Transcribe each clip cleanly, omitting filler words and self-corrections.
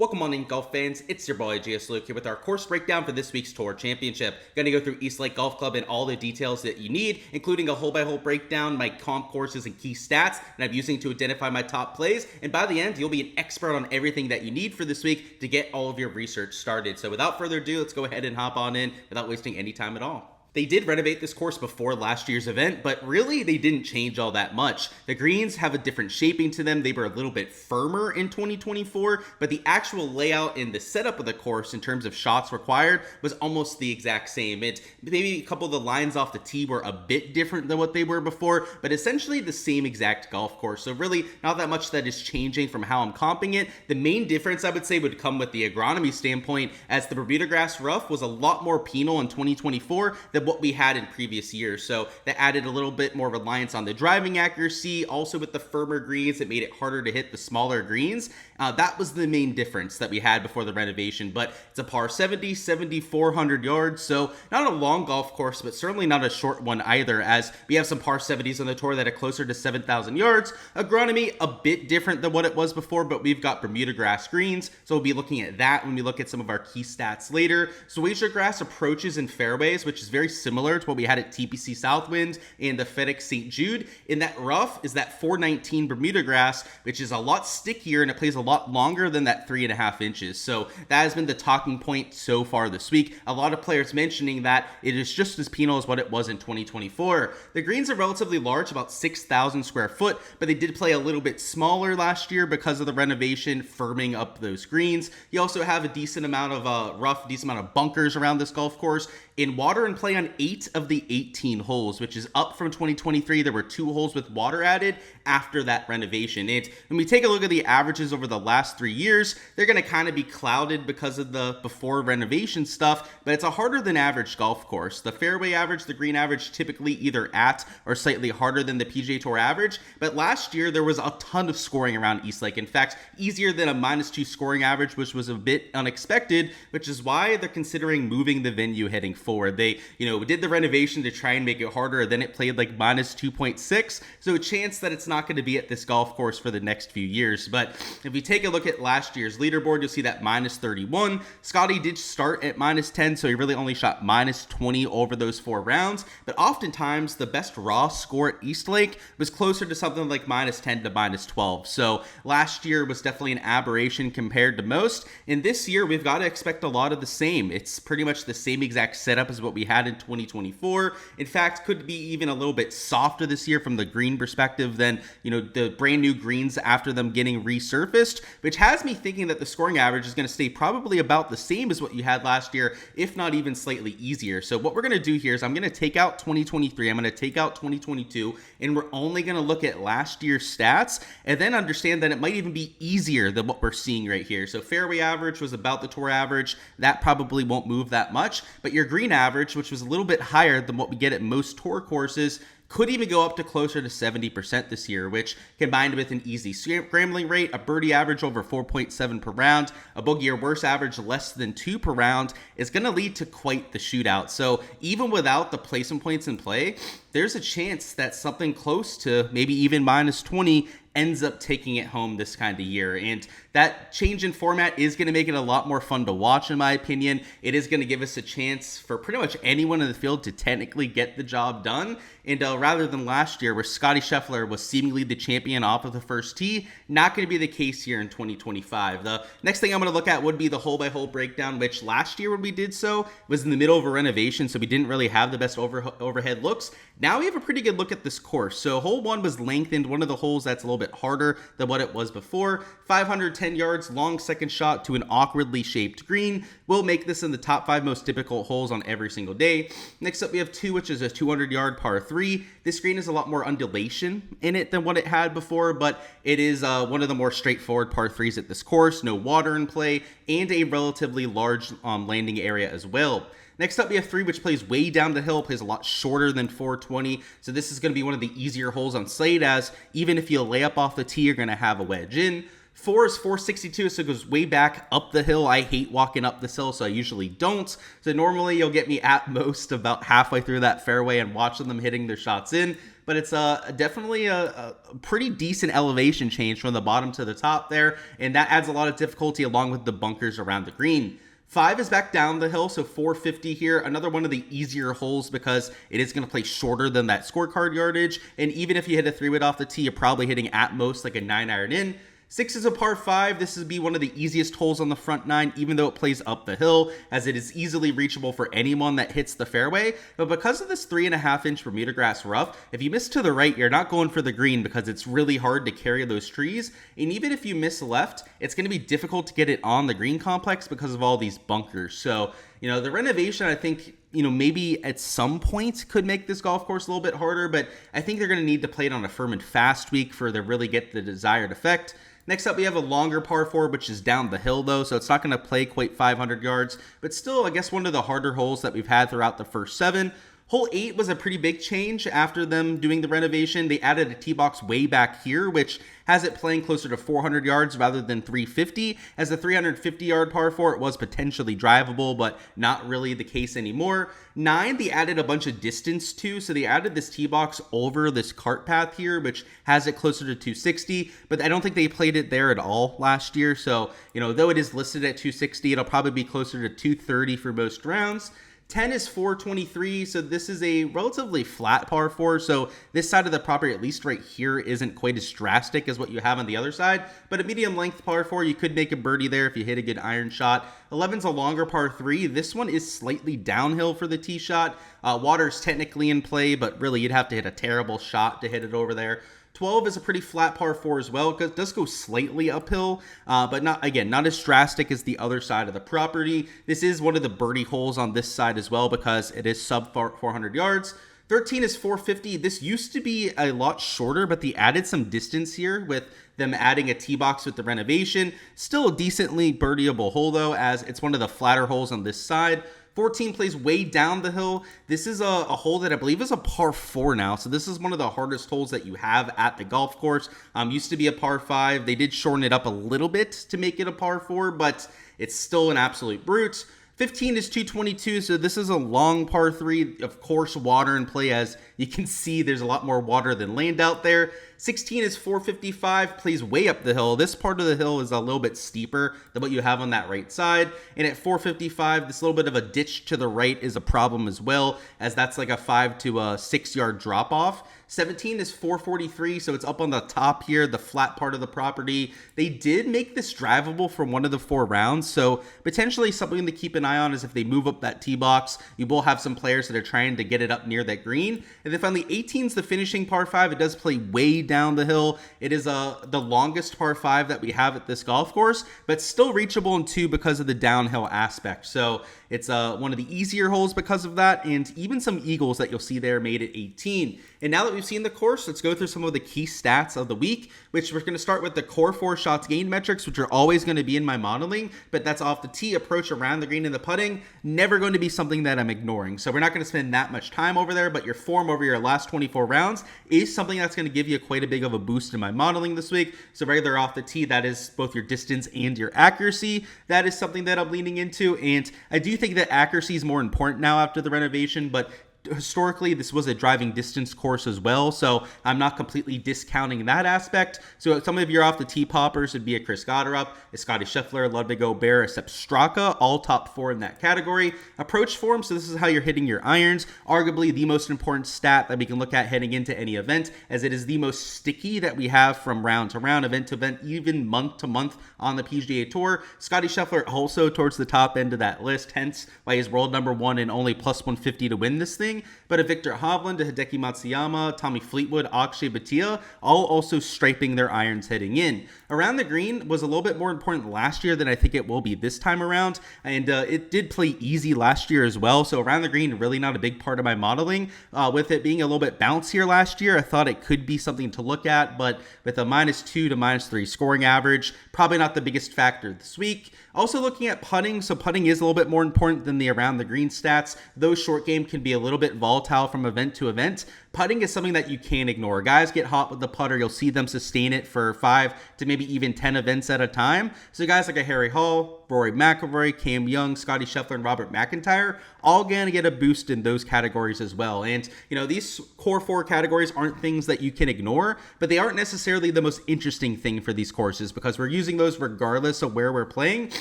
Welcome on in, golf fans. It's your boy Gsluke here with our course breakdown for this week's Tour Championship. Gonna go through East Lake Golf Club and all the details that you need, including a hole-by-hole breakdown, my comp courses and key stats that I'm using to identify my top plays. And by the end, you'll be an expert on everything that you need for this week to get all of your research started. So without further ado, let's go ahead and hop on in without wasting any time at all. They did renovate this course before last year's event, but really they didn't change all that much. The greens have a different shaping to them. They were a little bit firmer in 2024, but the actual layout and the setup of the course in terms of shots required was almost the exact same. Maybe a couple of the lines off the tee were a bit different than what they were before, but essentially the same exact golf course. So really not that much that is changing from how I'm comping it. The main difference I would say would come with the agronomy standpoint, as the Bermuda grass rough was a lot more penal in 2024 than what we had in previous years. So that added a little bit more reliance on the driving accuracy. Also with the firmer greens, it made it harder to hit the smaller greens. That was the main difference that we had before the renovation, but it's a par 70, 7,400 yards. So not a long golf course, but certainly not a short one either, as we have some par 70s on the tour that are closer to 7,000 yards. Agronomy, a bit different than what it was before, but we've got Bermuda grass greens. So we'll be looking at that when we look at some of our key stats later. Zoysia grass approaches and fairways, which is very similar to what we had at TPC Southwind and the FedEx St. Jude. In that rough is that 419 Bermuda grass, which is a lot stickier and it plays a lot longer than that 3.5 inches. So that has been the talking point so far this week. A lot of players mentioning that it is just as penal as what it was in 2024. The greens are relatively large, about 6,000 square foot, but they did play a little bit smaller last year because of the renovation firming up those greens. You also have a decent amount of rough, decent amount of bunkers around this golf course. In water and play on 8 of the 18 holes, which is up from 2023. There were 2 holes with water added after that renovation. And when we take a look at the averages over the last 3 years, they're going to kind of be clouded because of the before renovation stuff, but it's a harder than average golf course. The fairway average, the green average, typically either at or slightly harder than the PGA Tour average, but last year there was a ton of scoring around East Lake. In fact, easier than a -2 scoring average, which was a bit unexpected, which is why they're considering moving the venue heading forward. They, did the renovation to try and make it harder, then it played like -2.6, so a chance that it's not going to be at this golf course for the next few years. But if we take a look at last year's leaderboard, you'll see that -31. Scotty did start at -10, so he really only shot -20 over those 4 rounds, but oftentimes the best raw score at East Lake was closer to something like -10 to -12. So last year was definitely an aberration compared to most, and this year we've got to expect a lot of the same. It's pretty much the same exact setup as what we had in 2024. In fact, could be even a little bit softer this year from the green perspective than, the brand new greens after them getting resurfaced, which has me thinking that the scoring average is going to stay probably about the same as what you had last year, if not even slightly easier. So what we're going to do here is I'm going to take out 2023, I'm going to take out 2022, and we're only going to look at last year's stats and then understand that it might even be easier than what we're seeing right here. So fairway average was about the tour average. That probably won't move that much, but your green average, which was a little bit higher than what we get at most tour courses, could even go up to closer to 70% this year, which combined with an easy scrambling rate, a birdie average over 4.7 per round, a bogey or worse average less than 2 per round, is going to lead to quite the shootout. So even without the placement points in play, there's a chance that something close to maybe even -20 ends up taking it home this kind of year. And that change in format is going to make it a lot more fun to watch, in my opinion. It is going to give us a chance for pretty much anyone in the field to technically get the job done. And rather than last year, where Scotty Scheffler was seemingly the champion off of the first tee, not going to be the case here in 2025. The next thing I'm going to look at would be the hole-by-hole breakdown, which last year when we did so was in the middle of a renovation, so we didn't really have the best overhead looks. Now we have a pretty good look at this course. So hole 1 was lengthened, one of the holes that's a little bit harder than what it was before. 510 yards, long second shot to an awkwardly shaped green. We'll make this in the top 5 most difficult holes on every single day. Next up we have 2, which is a 200-yard par 3. This green has a lot more undulation in it than what it had before, but it is one of the more straightforward par 3s at this course. No water in play, and a relatively large landing area as well. Next up, we have 3, which plays way down the hill, plays a lot shorter than 420. So this is going to be one of the easier holes on slate, as even if you lay up off the tee, you're going to have a wedge in. 4 is 462, so it goes way back up the hill. I hate walking up this hill, so I usually don't. So normally you'll get me at most about halfway through that fairway and watching them hitting their shots in. but it's definitely a pretty decent elevation change from the bottom to the top there, and that adds a lot of difficulty along with the bunkers around the green. 5 is back down the hill, so 450 here. Another one of the easier holes because it is going to play shorter than that scorecard yardage. And even if you hit a 3-wood off the tee, you're probably hitting at most like a 9-iron in. 6 is a par 5. This would be one of the easiest holes on the front 9, even though it plays up the hill, as it is easily reachable for anyone that hits the fairway. But because of this 3.5-inch Bermuda grass rough, if you miss to the right, you're not going for the green because it's really hard to carry those trees. And even if you miss left, it's going to be difficult to get it on the green complex because of all these bunkers. So, the renovation, I think, maybe at some point could make this golf course a little bit harder, but I think they're going to need to play it on a firm and fast week for to really get the desired effect. Next up, we have a longer par 4, which is down the hill, though, so it's not going to play quite 500 yards, but still, I guess one of the harder holes that we've had throughout the first 7. Hole 8 was a pretty big change after them doing the renovation. They added a tee box way back here, which has it playing closer to 400 yards rather than 350. As a 350-yard par 4, it was potentially drivable, but not really the case anymore. 9, they added a bunch of distance to, so they added this tee box over this cart path here, which has it closer to 260, but I don't think they played it there at all last year. So, though it is listed at 260, it'll probably be closer to 230 for most rounds. 10 is 423, so this is a relatively flat par 4, so this side of the property, at least right here, isn't quite as drastic as what you have on the other side, but a medium length par 4, you could make a birdie there if you hit a good iron shot. 11's a longer par 3. This one is slightly downhill for the tee shot. Water's technically in play, but really you'd have to hit a terrible shot to hit it over there. 12 is a pretty flat par 4 as well. It does go slightly uphill, but not as drastic as the other side of the property. This is one of the birdie holes on this side as well because it is sub 400 yards. 13 is 450. This used to be a lot shorter, but they added some distance here with them adding a tee box with the renovation. Still a decently birdieable hole though, as it's one of the flatter holes on this side. 14 plays way down the hill. This is a hole that I believe is a par 4 now. So this is one of the hardest holes that you have at the golf course. Used to be a par 5. They did shorten it up a little bit to make it a par 4, but it's still an absolute brute. 15 is 222, so this is a long par 3. Of course, water in play, as you can see there's a lot more water than land out there. 16 is 455, plays way up the hill. This part of the hill is a little bit steeper than what you have on that right side. And at 455, this little bit of a ditch to the right is a problem as well, as that's like a 5 to a 6 yard drop off. 17 is 443, so it's up on the top here, the flat part of the property. They did make this drivable for one of the 4 rounds, so potentially something to keep an eye on is if they move up that tee box, you will have some players that are trying to get it up near that green. And then finally, 18 is the finishing par 5. It does play way down the hill. It is the longest par 5 that we have at this golf course, but still reachable in 2 because of the downhill aspect. So it's one of the easier holes because of that, and even some eagles that you'll see there made it 18. And now that we've seen the course, let's go through some of the key stats of the week, which we're going to start with the core 4 shots gained metrics, which are always going to be in my modeling, but that's off the tee, approach, around the green, and the putting. Never going to be something that I'm ignoring. So we're not going to spend that much time over there, but your form over your last 24 rounds is something that's going to give you quite a big of a boost in my modeling this week. So regular off the tee, that is both your distance and your accuracy. That is something that I'm leaning into, and I do think that accuracy is more important now after the renovation, but historically this was a driving distance course as well, so I'm not completely discounting that aspect. So some of your off the tee poppers would be a Chris Gotterup, a Scotty Scheffler, Ludwig Aubert, a Sepp Straka, all top 4 in that category. Approach form, so this is how you're hitting your irons, arguably the most important stat that we can look at heading into any event, as it is the most sticky that we have from round to round, event to event, even month to month on the PGA Tour. Scotty Scheffler also towards the top end of that list, hence why he's world number 1 and only plus 150 to win this thing. But a Victor Hovland, a Hideki Matsuyama, Tommy Fleetwood, Akshay Bhatia, all also striping their irons heading in. Around the green was a little bit more important last year than I think it will be this time around, and it did play easy last year as well, so around the green really not a big part of my modeling. With it being a little bit bouncier last year, I thought it could be something to look at, but with a -2 to -3 scoring average, probably not the biggest factor this week. Also looking at putting, so putting is a little bit more important than the around the green stats. Though short game can be a little bit volatile from event to event, putting is something that you can't ignore. Guys get hot with the putter. You'll see them sustain it for 5 to maybe even 10 events at a time. So guys like a Harry Hall, Rory McIlroy, Cam Young, Scotty Scheffler, and Robert McIntyre, all going to get a boost in those categories as well. And, these core 4 categories aren't things that you can ignore, but they aren't necessarily the most interesting thing for these courses because we're using those regardless of where we're playing.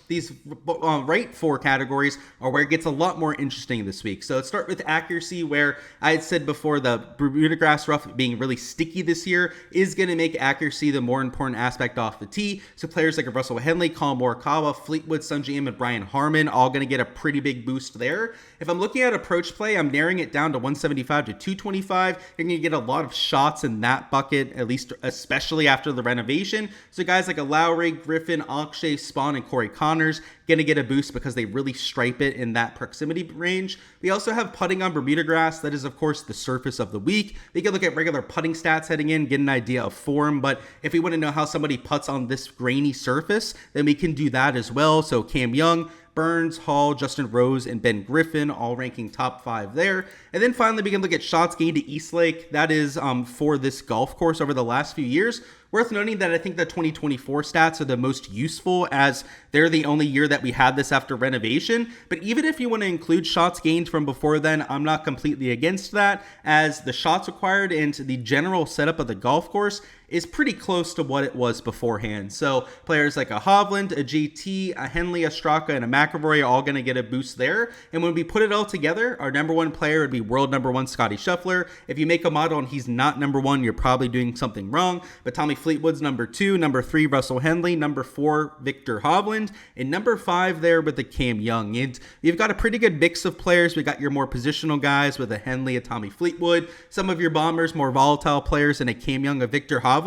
These right 4 categories are where it gets a lot more interesting this week. So let's start with accuracy, where I had said before the Bermuda grass rough being really sticky this year is going to make accuracy the more important aspect off the tee. So players like Russell Henley, Colin Morikawa, Fleetwood, Sungjae Im, and Brian Harman all going to get a pretty big boost there. If I'm looking at approach play, I'm narrowing it down to 175 to 225. You're going to get a lot of shots in that bucket, at least especially after the renovation. So guys like a Lowry, Griffin, Akshay, Spawn, and Corey Connors going to get a boost because they really stripe it in that proximity range. We also have putting on Bermuda grass. That is, of course, the surface of the week. We can look at regular putting stats heading in, get an idea of form, but if we want to know how somebody putts on this grainy surface, then we can do that as well. So Cam Young, Burns, Hall, Justin Rose, and Ben Griffin, all ranking top 5 there. And then finally, we can look at shots gained to Eastlake. That is for this golf course over the last few years. Worth noting that I think the 2024 stats are the most useful, as they're the only year that we had this after renovation. But even if you want to include shots gained from before then, I'm not completely against that, as the shots acquired and the general setup of the golf course is pretty close to what it was beforehand. So players like a Hovland, a JT, a Henley, a Straka, and a McIlroy are all going to get a boost there. And when we put it all together, our number 1 player would be world number 1 Scotty Scheffler. If you make a model and he's not number 1, you're probably doing something wrong. But Tommy Fleetwood's number 2, number 3 Russell Henley, number 4 Victor Hovland, and number 5 there with the Cam Young. And you've got a pretty good mix of players. We got your more positional guys with a Henley, a Tommy Fleetwood, some of your bombers, more volatile players, and a Cam Young, a Victor Hovland.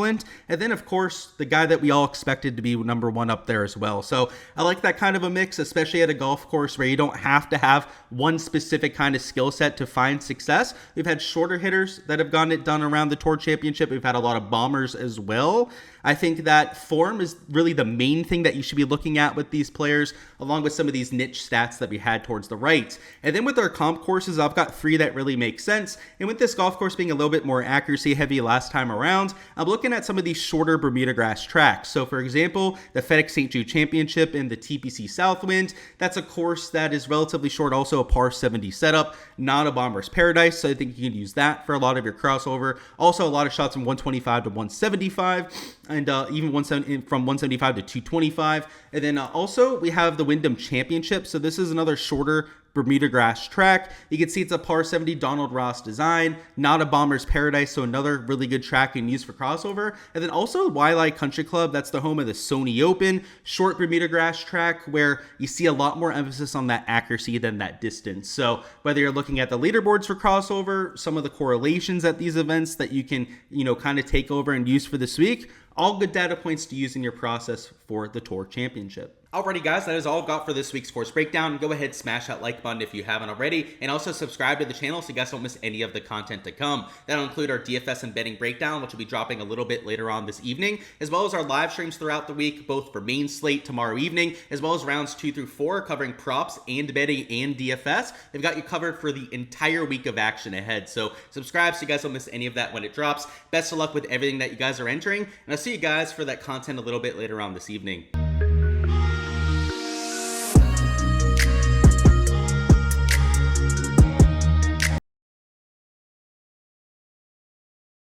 And then, of course, the guy that we all expected to be number 1 up there as well. So I like that kind of a mix, especially at a golf course where you don't have to have one specific kind of skill set to find success. We've had shorter hitters that have gotten it done around the Tour Championship. We've had a lot of bombers as well. I think that form is really the main thing that you should be looking at with these players, along with some of these niche stats that we had towards the right. And then with our comp courses, I've got 3 that really make sense. And with this golf course being a little bit more accuracy heavy last time around, I'm looking at some of these shorter Bermuda grass tracks. So for example, the FedEx St. Jude Championship and the TPC Southwind, that's a course that is relatively short, also a par 70 setup, not a bomber's paradise. So I think you can use that for a lot of your crossover. Also a lot of shots from 125 to 175. And even from 175 to 225. And then also we have the Wyndham Championship. So this is another shorter Bermuda grass track. You can see it's a par 70 Donald Ross design, not a bomber's paradise, so another really good track you can use for crossover. And then also Waialae Country Club, that's the home of the Sony Open, short Bermuda grass track where you see a lot more emphasis on that accuracy than that distance. So whether you're looking at the leaderboards for crossover, some of the correlations at these events that you can, kind of take over and use for this week, all good data points to use in your process for the Tour Championship. Alrighty guys, that is all I've got for this week's course breakdown. Go ahead, smash that like button if you haven't already, and also subscribe to the channel so you guys don't miss any of the content to come. That'll include our DFS and betting breakdown, which will be dropping a little bit later on this evening, as well as our live streams throughout the week, both for main slate tomorrow evening, as well as rounds 2 through 4, covering props and betting and DFS. They've got you covered for the entire week of action ahead, so subscribe so you guys don't miss any of that when it drops. Best of luck with everything that you guys are entering, and I'll see you guys for that content a little bit later on this evening.